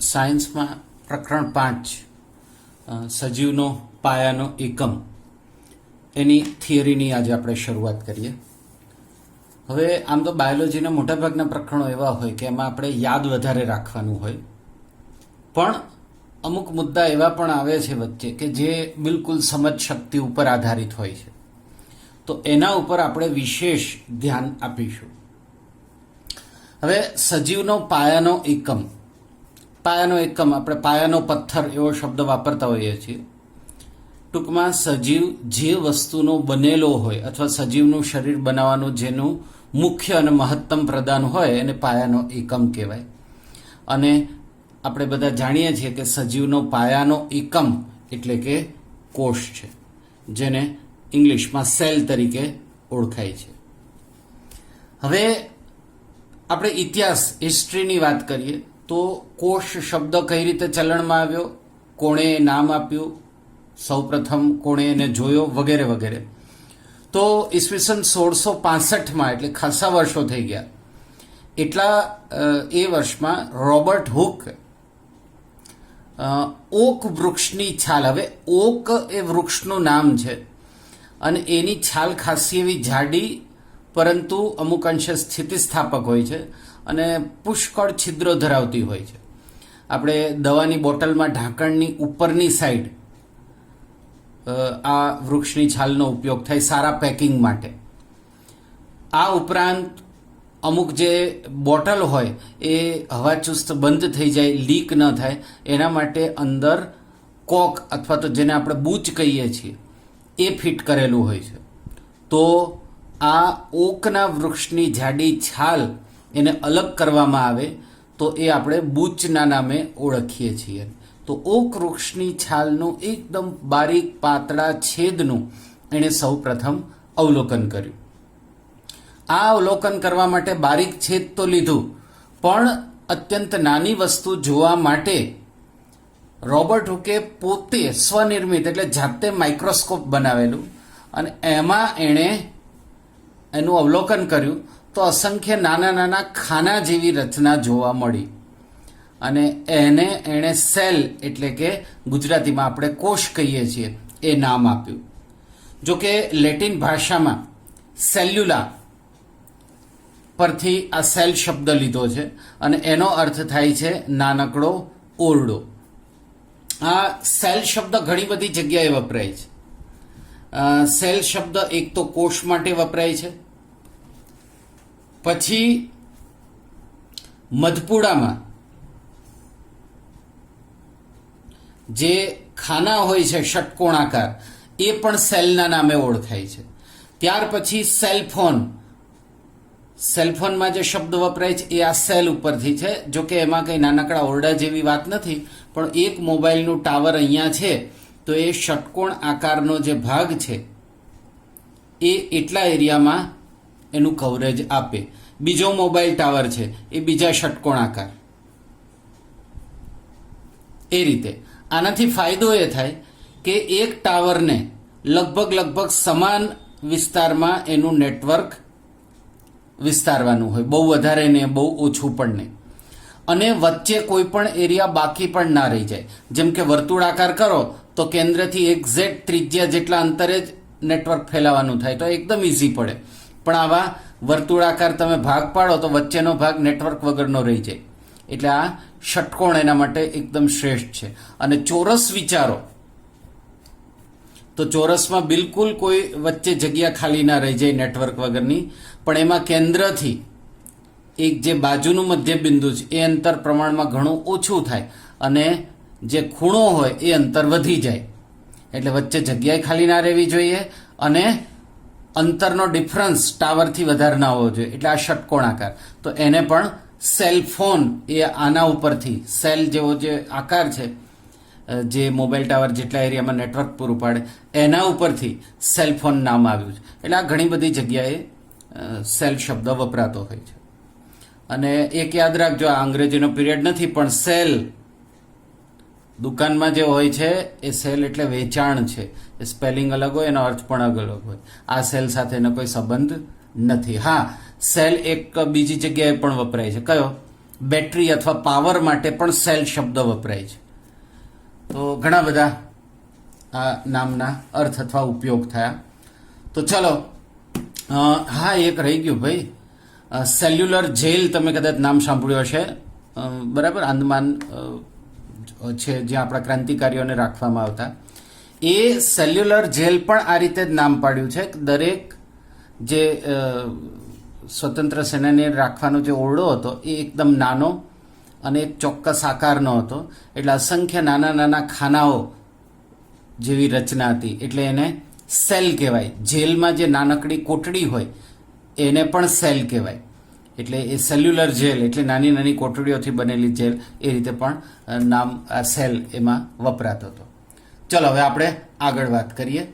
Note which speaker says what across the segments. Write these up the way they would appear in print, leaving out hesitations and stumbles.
Speaker 1: સાયન્સમાં પ્રકરણ 5 સજીવનો પાયાનો એકમ એની થિયરીની આજે આપણે શરૂઆત કરીએ. હવે આમ તો બાયોલોજીના મોટાભાગના પ્રકરણો એવા હોય કે એમાં આપણે યાદ વધારે રાખવાનું હોય, પણ અમુક મુદ્દા એવા પણ આવે છે વચ્ચે કે જે બિલકુલ સમજ શક્તિ ઉપર આધારિત હોય છે, તો એના ઉપર આપણે વિશેષ ધ્યાન આપીશું. હવે સજીવનો પાયાનો એકમ આપણે પાયાનો પથ્થર એવો શબ્દ વાપરતા હોઈએ છીએ. ટૂંકમાં સજીવ જે વસ્તુનો બનેલો હોય અથવા સજીવનું શરીર બનાવવાનું જેનું મુખ્ય અને મહત્તમ પ્રદાન હોય એને પાયાનો એકમ કહેવાય. અને આપણે બધા જાણીએ છીએ કે સજીવનો પાયાનો એકમ એટલે કે કોષ છે, જેને ઇંગ્લિશમાં સેલ તરીકે ઓળખાય છે. હવે આપણે હિસ્ટ્રીની વાત કરીએ તો કોષ શબ્દ કઈ રીતે ચલણમાં આવ્યો, કોણે નામ આપ્યું, સૌપ્રથમ કોણે એને જોયો, વગેરે વગેરે. તો ઈસવીસન 1665 એટલે ખાસા વર્ષો થઈ ગયા. એ વર્ષમાં રોબર્ટ હુક ઓક વૃક્ષની છાલ, હવે ઓક એ વૃક્ષનું નામ છે અને એની છાલ ખાસી એવી જાડી પરંતુ અમુક અંશે સ્થિતિસ્થાપક હોય છે અને પુષ્કળ છિદ્રો ધરાવતી હોય છે. આપણે દવાની બોટલમાં ઢાંકણની ઉપરની સાઈડ આ વૃક્ષની છાલનો ઉપયોગ થાય સારા પેકિંગ માટે. આ ઉપરાંત અમુક જે બોટલ હોય એ હવાચુસ્ત બંધ થઈ જાય, લીક ન થાય એના માટે અંદર કોક અથવા તો જેને આપણે બૂચ કહીએ છીએ એ ફિટ કરેલું હોય છે. તો આ ઓકના વૃક્ષની જાડી છાલ એને અલગ કરવામાં આવે તો એ આપણે બૂચના નામે ઓળખીએ છીએ. તો ઓક વૃક્ષની છાલનું એકદમ બારીક પાતળા છેદનું એણે સૌ પ્રથમ અવલોકન કર્યું. આ અવલોકન કરવા માટે બારીક છેદ તો લીધું, પણ અત્યંત નાની વસ્તુ જોવા માટે રોબર્ટ હુકે પોતે સ્વનિર્મિત એટલે જાતે માઇક્રોસ્કોપ બનાવેલું અને એમાં એણે એનું અવલોકન કર્યું તો અસંખ્ય નાના નાના ખાના જેવી રચના જોવા મળી અને એણે સેલ એટલે કે ગુજરાતીમાં આપણે કોષ કહીએ છીએ એ નામ આપ્યું. જો કે લેટિન ભાષામાં સેલ્યુલા પરથી આ સેલ શબ્દ લીધો છે અને એનો અર્થ થાય છે નાનકડો ઓરડો. આ સેલ શબ્દ ઘણી બધી જગ્યાએ વપરાય છે. સેલ શબ્દ એક તો કોષ માટે વપરાય છે, પછી મધપુડામાં જે ખાના હોય છે ષટકોણાકાર એ પણ સેલના નામે ઓળખાય છે. ત્યાર પછી સેલફોનમાં જે શબ્દ વપરાય છે એ આ સેલ ઉપરથી છે. જો કે એમાં કંઈ નાનકડા ઓરડા જેવી વાત નથી, પણ એક મોબાઈલનું ટાવર અહીંયા છે તો એ ષટકોણ આકારનો જે ભાગ છે એ એટલા એરિયામાં એનું કવરેજ આપે. બીજો મોબાઈલ ટાવર છે એ બીજા ષટકોણ આકાર. એ રીતે આનાથી ફાયદો એ થાય કે એક ટાવરને લગભગ સમાન વિસ્તારમાં એનું નેટવર્ક વિસ્તારવાનું હોય, બહુ વધારે ને બહુ ઓછું પણ નહીં, અને વચ્ચે કોઈ પણ એરિયા બાકી પણ ના રહી જાય. જેમ કે વર્તુળાકાર કરો તો કેન્દ્રથી એક્ઝેક્ટ ત્રિજ્યા જેટલા અંતરે જ નેટવર્ક ફેલાવાનું થાય તો એકદમ ઇઝી પડે. પણ આવા વર્તુળાકાર તમે ભાગ પાડો તો વચ્ચેનો ભાગ નેટવર્ક વગરનો રહી જાય. એટલે આ ષટકોણ એના માટે એકદમ શ્રેષ્ઠ છે. અને ચોરસ વિચારો તો ચોરસમાં બિલકુલ કોઈ વચ્ચે જગ્યા ખાલી ના રહી જાય નેટવર્ક વગરની, પણ એમાં કેન્દ્રથી એક જે બાજુનું મધ્ય બિંદુ છે એ અંતર પ્રમાણમાં ઘણું ઓછું થાય અને જે ખૂણો હોય એ અંતર વધી જાય. એટલે વચ્ચે જગ્યાએ ખાલી ના રહેવી જોઈએ અને અંતરનો ડિફરન્સ ટાવરથી વધારે ના હોવો જોઈએ. એટલે આ ષટકોણાકાર, તો એને પણ સેલફોન એ આના ઉપરથી સેલ જેવો જે આકાર છે જે મોબાઈલ ટાવર જેટલા એરિયામાં નેટવર્ક પૂરું પાડે એના ઉપરથી સેલફોન નામ આવ્યું છે. એટલે આ ઘણી બધી જગ્યાએ સેલ શબ્દ વપરાતો હોય છે. અને એક યાદ રાખજો, આ અંગ્રેજીનો પીરિયડ નથી, પણ સેલ દુકાનમાં જે હોય છે એ સેલ એટલે વેચાણ છે. એ સ્પેલિંગ અલગ હોય, એનો અર્થ પણ અલગ હોય. આ સેલ સાથે એનો કોઈ સંબંધ નથી. હા, સેલ એક બીજી જગ્યાએ પણ વપરાય છે. કયો? બેટરી અથવા પાવર માટે પણ સેલ શબ્દ વપરાય છે. તો ઘણા બધા આ નામના અર્થ અથવા ઉપયોગ થયા. તો ચલો, હા, એક રહી ગયું ભાઈ, સેલ્યુલર જેલ તમે કદાચ નામ સાંભળ્યું હશે, બરાબર, આંદમાન છે જ્યાં આપણા ક્રાંતિકારીઓને રાખવામાં આવતા. એ સેલ્યુલર જેલ પણ આ રીતે જ નામ પાડ્યું છે. દરેક જે સ્વતંત્ર સેનાને રાખવાનો જે ઓરડો હતો એ એકદમ નાનો અને એક ચોક્કસ આકારનો હતો, એટલે અસંખ્ય નાના નાના ખાનાઓ જેવી રચના હતી, એટલે એને સેલ કહેવાય. જેલમાં જે નાનકડી કોટડી હોય એને પણ સેલ કહેવાય. એટલે એ સેલ્યુલર જેલ એટલે નાની નાની કોટડીઓથી બનેલી જેલ, એ રીતે પણ નામ આ સેલ એમાં વપરાતો હતો. ચલો હવે આપણે આગળ વાત કરીએ.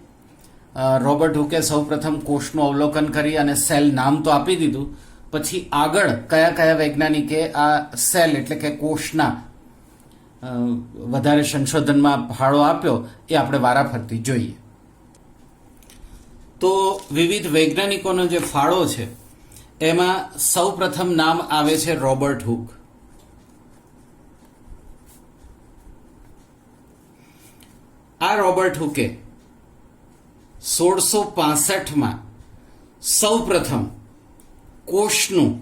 Speaker 1: રોબર્ટ હુકે સૌપ્રથમ કોષનું અવલોકન કરી અને સેલ નામ તો આપી દીધું, પછી આગળ કયા કયા વૈજ્ઞાનિકે આ સેલ એટલે કે કોષના વધારે સંશોધનમાં ફાળો આપ્યો એ આપણે વારાફરતી જોઈએ. તો વિવિધ વૈજ્ઞાનિકોનો જે ફાળો છે એમાં સૌપ્રથમ નામ આવે છે રોબર્ટ હુક. આ રોબર્ટ હુકે 1665માં સૌપ્રથમ કોષનું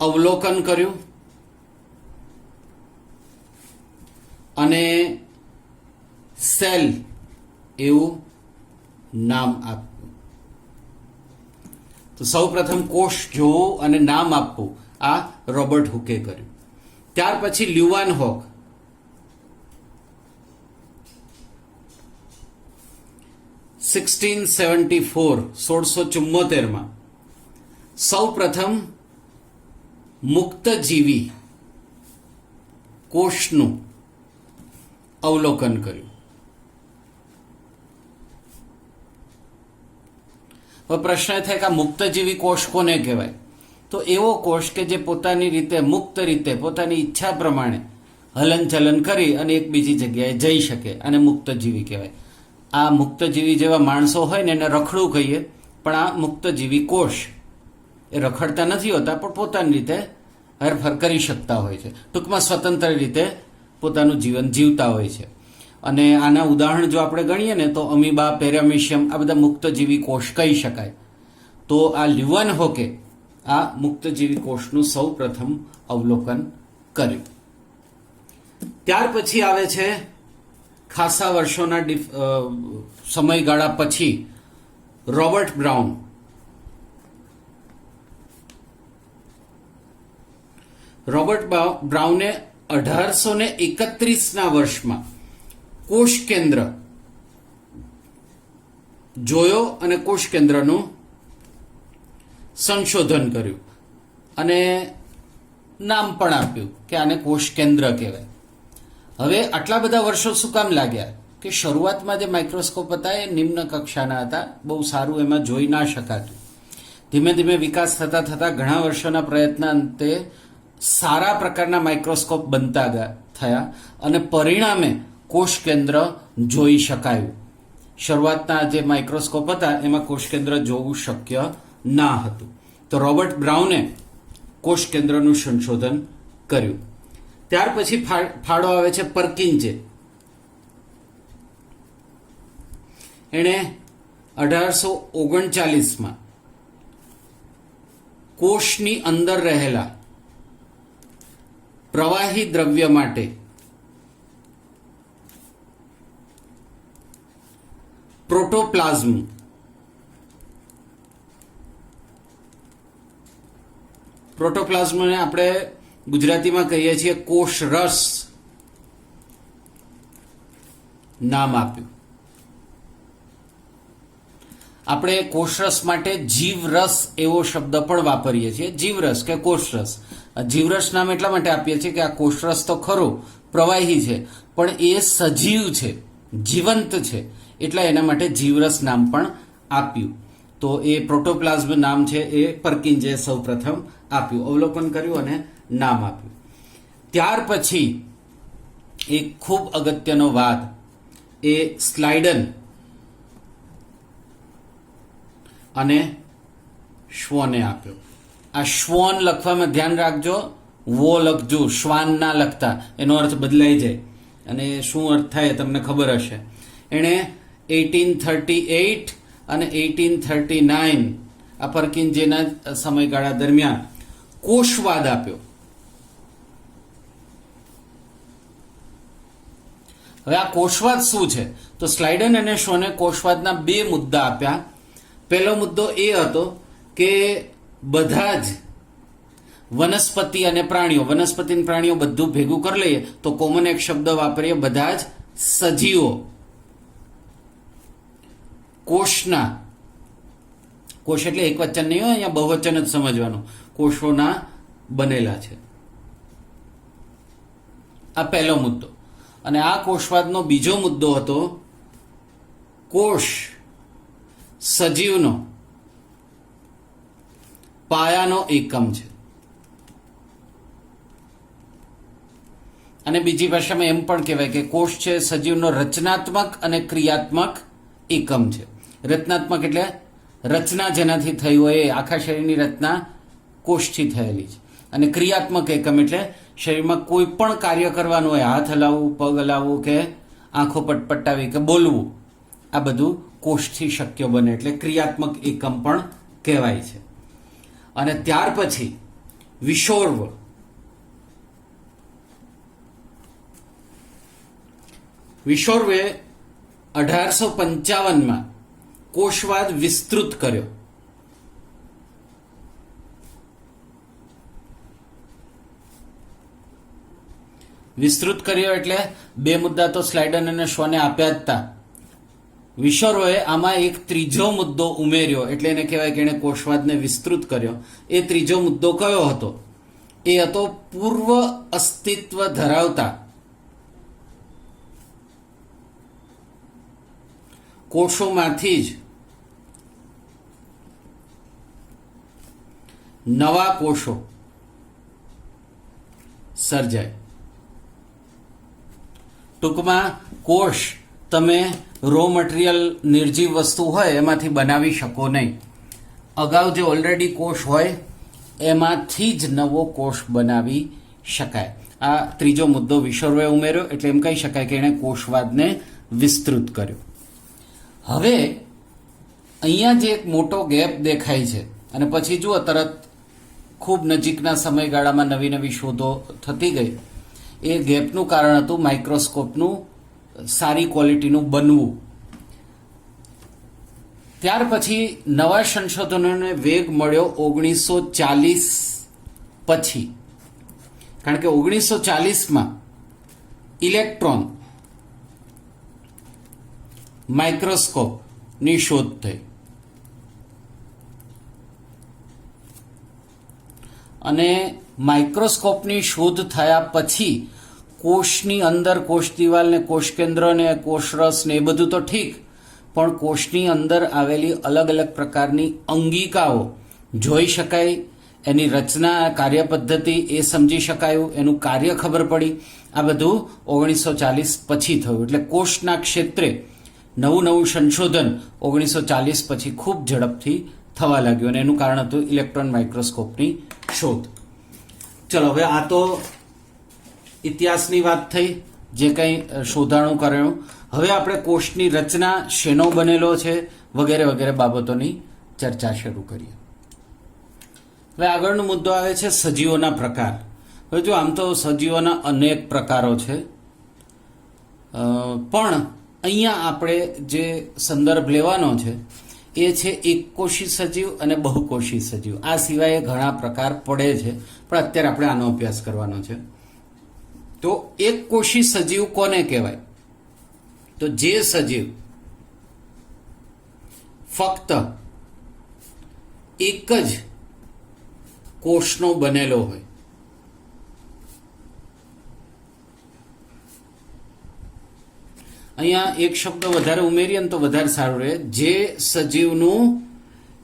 Speaker 1: અવલોકન કર્યું અને સેલ એવું નામ આપ્યું. તો સૌપ્રથમ કોષ જોવું અને નામ આપવું આ રોબર્ટ હુકે કર્યું. ત્યાર પછી લ્યુવાન હોક 1674 સૌપ્રથમ મુક્તજીવી કોષનું અવલોકન કર્યું. હવે પ્રશ્ન એ થાય કે આ મુક્તજીવી કોષ કોને કહેવાય? તો એવો કોષ કે જે પોતાની રીતે મુક્ત રીતે પોતાની ઈચ્છા પ્રમાણે હલનચલન કરી અને એક બીજી જગ્યાએ જઈ શકે, અને મુક્તજીવી કહેવાય. આ મુક્તજીવી જેવા માણસો હોય ને એને રખડું કહીએ, પણ આ મુક્તજીવી કોષ એ રખડતા નથી હોતા, પણ પોતાની રીતે હરફર કરી શકતા હોય છે. ટૂંકમાં સ્વતંત્ર રીતે પોતાનું જીવન જીવતા હોય છે. અને આના ઉદાહરણ જો આપણે ગણીએ ને તો અમીબા, પેરામિશિયમ આ બધા મુક્તજીવી કોષ કહી શકાય. તો આ લ્યુવાન હોકે આ મુક્તજીવી કોષનું સૌ પ્રથમ અવલોકન કર્યું. ત્યાર પછી આવે છે ખાસા વર્ષોના સમયગાળા પછી રોબર્ટ બ્રાઉન. રોબર્ટ બ્રાઉને 1831ના વર્ષમાં કોષ કેન્દ્ર જોયો અને કોષ કેન્દ્રનું સંશોધન કર્યું અને નામ પણ આપ્યું કે આને કોષ કેન્દ્ર કહેવાય. હવે આટલા બધા વર્ષો શું કામ લાગ્યા? કે શરૂઆતમાં જે માઇક્રોસ્કોપ હતા એ નિમ્ન કક્ષાના હતા, બહુ સારું એમાં જોઈ ના શકાતું. ધીમે ધીમે વિકાસ થતા થતા ઘણા વર્ષોના પ્રયત્ન અંતે સારા પ્રકારના માઇક્રોસ્કોપ બનતા થયા અને પરિણામે કોષ કેન્દ્ર જોઈ શકાયું. શરૂઆતના જે માઇક્રોસ્કોપ હતા એમાં કોષ કેન્દ્ર જોવું શક્ય ના હતું. તો રોબર્ટ બ્રાઉને કોષ કેન્દ્રનું સંશોધન કર્યું. ત્યાર પછી ફાળો આવે છે પર્કિન્જે. એણે 1839માં કોષની અંદર રહેલા પ્રવાહી દ્રવ્ય માટે પ્રોટોપ્લાઝમને આપણે ગુજરાતીમાં કહીએ છીએ કોષ રસ નામ આપ્યું. આપણે કોષરસ માટે જીવરસ એવો શબ્દ પણ વાપરીએ છીએ. જીવરસ કે કોષરસ. જીવરસ નામ એટલા માટે આપીએ છીએ કે આ કોષરસ તો ખરો પ્રવાહી છે, પણ એ સજીવ છે, જીવંત છે, એટલે એના માટે જીવરસ નામ પણ આપ્યું. તો એ પ્રોટોપ્લાઝમ નામ છે એ પર્કિન્જે સૌ પ્રથમ આપ્યું, અવલોકન કર્યું અને નામ આપ્યું. ત્યાર પછી એક ખૂબ અગત્યનો વાદ એ સ્લાઇડન અને શ્વને આપ્યો. આ શ્વોન લખવામાં ધ્યાન રાખજો, વો લખજો, શ્વાન ના લખતા, એનો અર્થ બદલાઈ જાય. અને શું અર્થ થાય તમને ખબર હશે. એણે 1838 અને 1839 આ પરકિંજેના સમયગાળા દરમિયાન કોષવાદ આપ્યો. હવે આ કોષવાદ શું છે? તો સ્લાઇડન અને શોને કોષવાદના બે મુદ્દા આપ્યા. પહેલો મુદ્દો એ હતો કે બધા જ વનસ્પતિ અને પ્રાણીઓ, વનસ્પતિ અને પ્રાણીઓ બધું ભેગું કરી લઈએ તો કોમન એક શબ્દ વાપરીએ, બધા જ સજીવો કોષના, કોષ એટલે એક વચન નહીં હોય, અહીંયા બહુવચન જ સમજવાનું, કોષોના બનેલા છે. આ પહેલો મુદ્દો. અને આ કોષવાદનો બીજો મુદ્દો હતો કોષ સજીવનો પાયાનો એકમ છે. અને બીજી ભાષામાં એમ પણ કહેવાય કે કોષ છે સજીવનો રચનાત્મક અને ક્રિયાત્મક એકમ છે. રચનાત્મક એટલે રચના જેનાથી થઈ હોય એ, આખા શરીરની રચના કોષથી થયેલી છે. અને ક્રિયાત્મક એકમ એટલે શરીરમાં કોઈ પણ કાર્ય કરવાનું હોય, હાથ હલાવવું, પગ હલાવવું કે આંખો પટપટાવી કે બોલવું, આ બધું કોષથી શક્ય બને એટલે ક્રિયાત્મક એકમ પણ કહેવાય છે. અને ત્યાર પછી વિશોર્વ, વિશોર્વે 1855માં કોષવાદ વિસ્તૃત કર્યો. વિસ્તૃત કર્યો એટલે બે મુદ્દા તો સ્લાઇડન અને શોને આપ્યા જ હતા. વિશોર્વે આમાં એક ત્રીજો મુદ્દો ઉમેર્યો એટલે એને કહેવાય કે એણે કોષવાદને વિસ્તૃત કર્યો. એ ત્રીજો મુદ્દો કયો હતો? એ હતો પૂર્વ અસ્તિત્વ ધરાવતા કોષોમાંથી જ નવા કોષો સર્જાય. ટૂંકમાં કોષ તમે રો મટીરિયલ, નિર્જીવ વસ્તુ હોય એમાંથી બનાવી શકો નહીં. અગાઉ જે ઓલરેડી કોષ હોય એમાંથી જ નવો કોષ બનાવી શકાય. આ ત્રીજો મુદ્દો વિશોર્વે ઉમેર્યો એટલે એમ કહી શકાય કે એણે કોષવાદને વિસ્તૃત કર્યો. હવે અહીંયા જે એક મોટો ગેપ દેખાય છે અને પછી જુઓ તરત ખૂબ નજીકના સમયગાળામાં નવી નવી શોધો થતી ગઈ. એ ગેપનું કારણ હતું માઇક્રોસ્કોપનું સારી ક્વોલિટીનું બનવું. ત્યાર પછી નવા સંશોધનોને વેગ મળ્યો 1940 પછી. કારણ કે 1940માં ઇલેક્ટ્રોન માઇક્રોસ્કોપની શોધ થઈ અને માઇક્રોસ્કોપની શોધ થયા પછી કોષની અંદર, કોષ દિવાલ ને કોષ કેન્દ્ર ને કોષરસ ને એ બધું તો ઠીક, પણ કોષની અંદર આવેલી અલગ અલગ પ્રકારની અંગિકાઓ જોઈ શકાય, એની રચના, કાર્ય પદ્ધતિ એ સમજી શકાયું, એનું કાર્ય ખબર પડી. આ બધું 1940 પછી થયું. એટલે કોષના ક્ષેત્રે નવું નવું સંશોધન 1940 પછી ખૂબ ઝડપથી થવા લાગ્યું અને એનું કારણ હતું ઇલેક્ટ્રોન માઇક્રોસ્કોપની શોધ. ચલો હવે આ તો ઇતિહાસની વાત થઈ, જે કંઈ શોધાણું કર્યું. હવે આપણે કોષની રચના, શેનો બનેલો છે વગેરે વગેરે બાબતોની ચર્ચા શરૂ કરીએ. હવે આગળનો મુદ્દો આવે છે સજીવોના પ્રકાર. હવે જો આમ તો સજીવોના અનેક પ્રકારો છે, પણ અહીંયા આપણે જે સંદર્ભ લેવાનો છે એ છે એકકોષી સજીવ અને બહુકોષી સજીવ. આ સિવાય ઘણા પ્રકાર પડે છે, પણ અત્યારે આપણે આનો અભ્યાસ કરવાનો છે. તો એકકોષી સજીવ કોને કહેવાય? તો જે સજીવ ફક્ત એક જ કોષનો બનેલો હોય. અહીંયા એક શબ્દ વધારે ઉમેરીએ ને તો વધારે સારું રહે. જે સજીવનું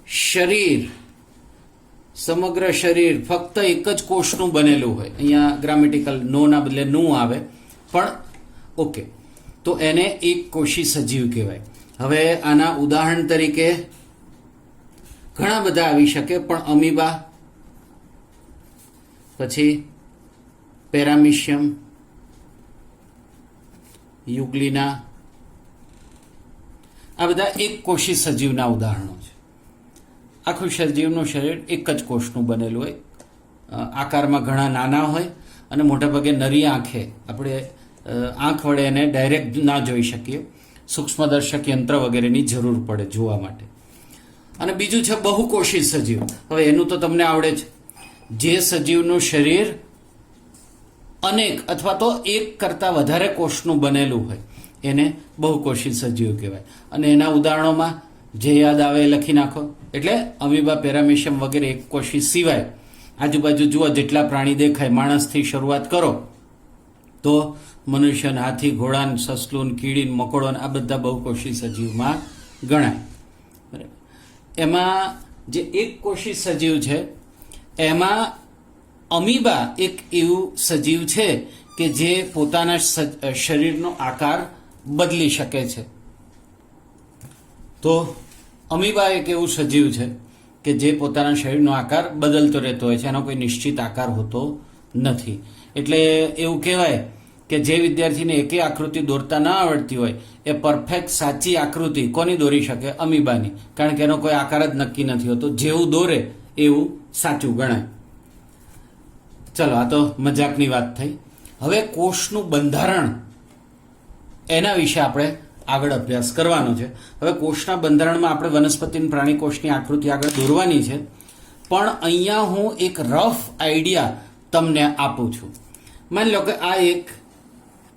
Speaker 1: શરીર, સમગ્ર શરીર ફક્ત એક જ કોષનું બનેલું હોય. અહીંયા ગ્રામેટિકલ નો ના બદલે નું આવે, પણ ઓકે, તો એને એક કોષી સજીવ કહેવાય. હવે આના ઉદાહરણ તરીકે ઘણા બધા આવી શકે, પણ અમીબા, પછી પેરામિશિયમ, યુગ્લિના, આ બધા એક કોષી સજીવના ઉદાહરણો છે. આખું સજીવનું શરીર એક જ કોષનું બનેલું હોય, આકારમાં ઘણા નાના હોય અને મોટાભાગે નરી આંખે આપણે આંખ વડે એને ડાયરેક્ટ ના જોઈ શકીએ, સૂક્ષ્મદર્શક યંત્ર વગેરેની જરૂર પડે જોવા માટે. અને બીજું છે બહુકોષી સજીવ. હવે એનું તો તમને આવડે જ, જે સજીવનું શરીર અનેક અથવા તો એક કરતાં વધારે કોષનું બનેલું હોય એને બહુકોષી સજીવ કહેવાય. અને એના ઉદાહરણોમાં જે યાદ આવે એ લખી નાખો. એટલે અમીબા, પેરામિશિયમ વગેરે એક કોષી સિવાય આજુબાજુ જુઓ જેટલા પ્રાણી દેખાય, માણસથી શરૂઆત કરો તો મનુષ્ય, હાથી, ઘોડા, સસલું, કીડી, મકોડો, આ બધા બહુકોષી સજીવમાં ગણાય. એમાં જે એક કોષી સજીવ છે એમાં અમીબા એક એવું સજીવ છે કે જે પોતાના શરીરનો આકાર બદલી શકે છે. તો અમીબા એક એવું સજીવ છે કે જે પોતાના શરીરનો આકાર બદલતો રહેતો હોય છે, એનો કોઈ નિશ્ચિત આકાર હોતો નથી. એટલે એવું કહેવાય કે જે વિદ્યાર્થીને એકે આકૃતિ દોરતા ના આવડતી હોય એ પરફેક્ટ સાચી આકૃતિ કોની દોરી શકે? અમીબાની. કારણ કે એનો કોઈ આકાર જ નક્કી નથી હોતો, જેવું દોરે એવું સાચું ગણાય. ચલો, આ તો મજાકની વાત થઈ. હવે કોષનું બંધારણ, એના વિશે આપણે આગળ અભ્યાસ કરવાનો છે. હવે કોષના બંધારણમાં આપણે વનસ્પતિ અને પ્રાણી કોષની આકૃતિ આગળ દોરવાની છે, પણ અહીંયા હું એક રફ આઈડિયા તમને આપું છું. માની લો કે આ એક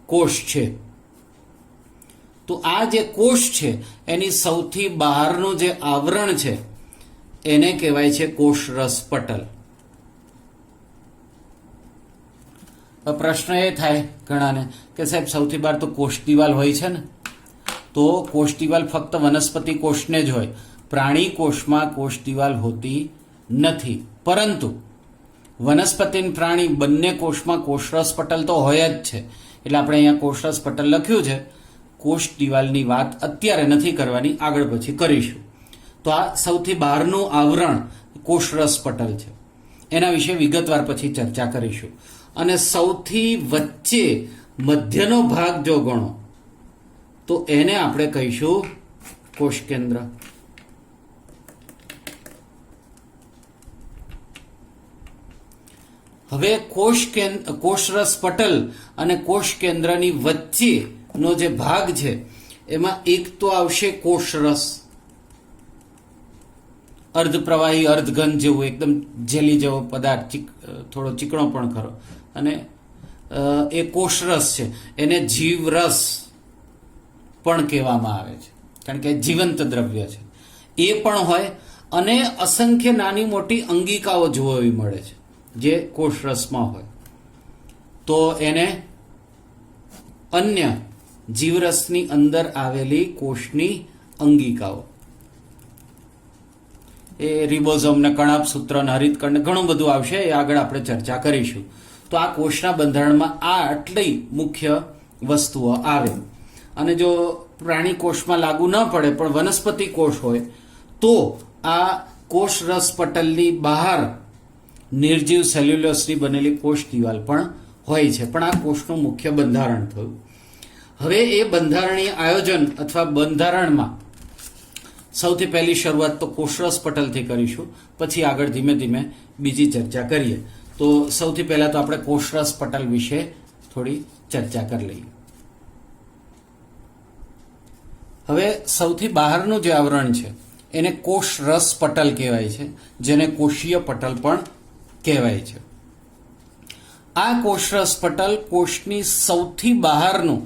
Speaker 1: કોષ છે, તો આ જે કોષ છે એની સૌથી બહારનું જે આવરણ છે એને કહેવાય છે કોષરસ પટલ. પ્રશ્ન એ થાય ઘણાને કે સાહેબ સૌથી બહાર તો કોષ દિવાલ હોય છે ને, તો કોષ દિવાલ ફક્ત વનસ્પતિ કોષને જ હોય, પ્રાણી કોષમાં કોષ દિવાલ હોતી નથી. પરંતુ વનસ્પતિ અને પ્રાણી બંને કોષમાં કોષરસ પટલ તો હોય જ છે. એટલે આપણે અહીંયા કોષરસ પટલ લખ્યું છે. કોષ દિવાલની વાત અત્યારે નથી કરવાની, આગળ પછી કરીશું. તો આ સૌથી બહારનું આવરણ કોષરસ પટલ છે, એના વિશે વિગતવાર પછી ચર્ચા કરીશું. અને સૌથી વચ્ચે મધ્યનો ભાગ જો ગણો તો એને આપણે કહીશું કોષ કેન્દ્ર. હવે કોષરસ પટલ અને કોષ કેન્દ્રની વચ્ચેનો જે ભાગ છે એમાં એક તો આવશે કોષરસ, અર્ધપ્રવાહી અર્ધઘન જેવું, એકદમ જેલી જેવો પદાર્થ, થોડો ચીકણો પણ ખરો. અને એ કોષરસ છે, એને જીવરસ પણ કહેવામાં આવે છે, કારણ કે જીવંત દ્રવ્ય છે. એ પણ હોય અને અસંખ્ય નાની મોટી અંગિકાઓ જોવી મળે છે જે કોષરસમાં હોય, તો એને અન્ય જીવરસની અંદર આવેલી કોષની અંગિકાઓ, એ રિબોઝોમ ને કણાભ સૂત્ર ને હરિતકણ ને ઘણું બધું આવશે, એ આગળ આપણે ચર્ચા કરીશું. તો આ કોષના બંધારણમાં આ આટલી મુખ્ય વસ્તુઓ આવે. અને જો પ્રાણી કોષમાં લાગુ ન પડે પણ વનસ્પતિ કોષ હોય તો આ કોષરસ પટલની બહાર નિર્જીવ સેલ્યુલોસની બનેલી કોષ દિવાલ પણ હોય છે. પણ આ કોષનું મુખ્ય બંધારણ થયું. હવે એ બંધારણીય આયોજન અથવા બંધારણમાં સૌથી પહેલી શરૂઆત તો કોષરસ પટલથી કરીશું, પછી આગળ ધીમે ધીમે બીજી ચર્ચા કરીએ. તો સૌથી પહેલા તો આપણે કોષરસ પટલ વિશે થોડી ચર્ચા કરી લઈએ. હવે સૌથી બહારનું જે આવરણ છે એને કોષરસ પટલ કહેવાય છે, જેને કોષીય પટલ પણ કહેવાય છે. આ કોષરસ પટલ કોષની સૌથી બહારનું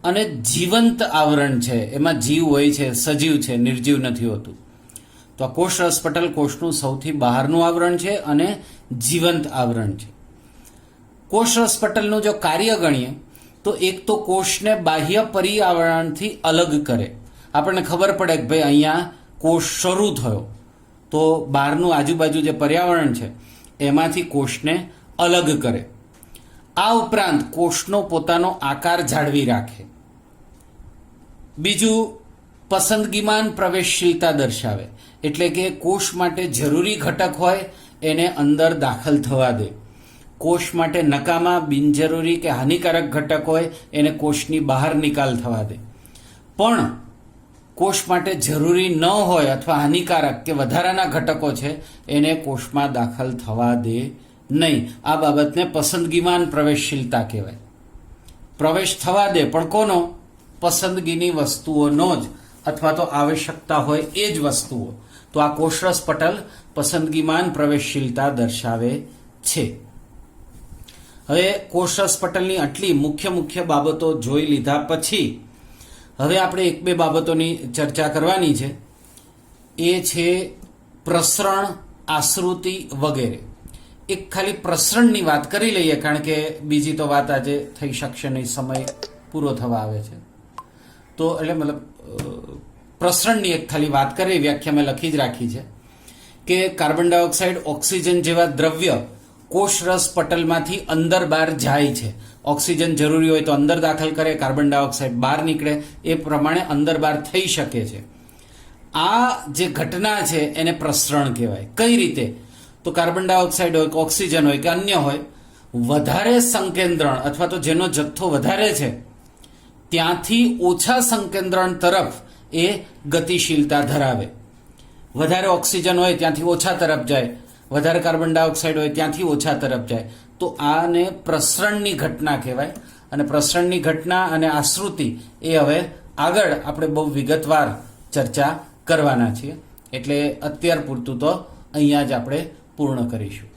Speaker 1: અને જીવંત આવરણ છે. એમાં જીવ હોય છે, સજીવ છે, નિર્જીવ નથી હોતું. તો આ કોષરસ પટલ કોષનું સૌથી બહારનું આવરણ છે અને જીવંત આવરણ છે. કોષરસ પટલનું જો કાર્ય ગણીએ તો એક તો કોષને બાહ્ય પર્યાવરણથી અલગ કરે. આપણને ખબર પડે કે ભાઈ અહીંયા કોષ શરૂ થયો, તો બહારનું આજુબાજુ જે પર્યાવરણ છે એમાંથી કોષને અલગ કરે. આ ઉપરાંત કોષનો પોતાનો આકાર જાળવી રાખે. બીજું પસંદગીમાન પ્રવેશશીલતા દર્શાવે, એટલે કે કોષ માટે જરૂરી ઘટક હોય એને અંદર દાખલ થવા દે. કોષ માટે નકામા, બિનજરૂરી કે હાનિકારક ઘટક હોય એને કોષની બહાર નિકાલ થવા દે. પણ કોષ માટે જરૂરી ન હોય અથવા હાનિકારક કે વધારાના ઘટકો છે એને કોષમાં દાખલ થવા દે નહીં. આ બાબતને પસંદગીમાન પ્રવેશશીલતા કહેવાય. પ્રવેશ થવા દે પણ કોનો? પસંદગીની વસ્તુઓનો જ, અથવા તો આવશ્યકતા હોય એ જ વસ્તુઓ. તો આ કોષરસ પટલ પસંદગીમાન પ્રવેશશીલતા દર્શાવે છે. હવે કોષરસ પટલની આટલી મુખ્ય બાબતો જોઈ લીધા પછી હવે આપણે એક બે બાબતોની ચર્ચા કરવાની છે. એ છે પ્રસરણ, આશ્રુતિ વગેરે. એક ખાલી પ્રસરણની વાત કરી લઈએ, કારણ કે બીજી તો વાત આજે થઈ શકશે નહીં, સમય પૂરો થવા આવે છે. તો એટલે મતલબ પ્રસરણની એક ખાલી વાત કરી, વ્યાખ્યા મેં લખી જ રાખી છે કે કાર્બન ડાયોક્સાઇડ, ઓક્સિજન જેવા દ્રવ્ય કોષરસ પટલમાંથી અંદર બહાર જાય છે. ઓક્સિજન જરૂરી હોય તો અંદર દાખલ કરે, કાર્બન ડાયોક્સાઇડ બહાર નીકળે, એ પ્રમાણે અંદર બહાર થઈ શકે છે. આ જે ઘટના છે એને પ્રસરણ કહેવાય. કઈ રીતે? તો કાર્બન ડાયોક્સાઇડ હોય કે ઓક્સિજન હોય કે અન્ય હોય, વધારે સંકેન્દ્રણ અથવા તો જેનો જથ્થો વધારે છે ત્યાંથી ઓછા સંકેન્દ્રણ તરફ એ ગતિશીલતા ધરાવે. વધારે ઓક્સિજન હોય ત્યાંથી ઓછા તરફ જાય, વધારે કાર્બન ડાયોક્સાઇડ હોય ત્યાંથી ઓછા તરફ જાય. તો આને પ્રસરણની ઘટના કહેવાય. અને પ્રસરણની ઘટના અને આશ્રુતિ એ હવે આગળ આપણે બહુ વિગતવાર ચર્ચા કરવાના છીએ. એટલે અત્યાર પૂરતું તો અહીંયા જ આપણે પૂર્ણ કરીશું.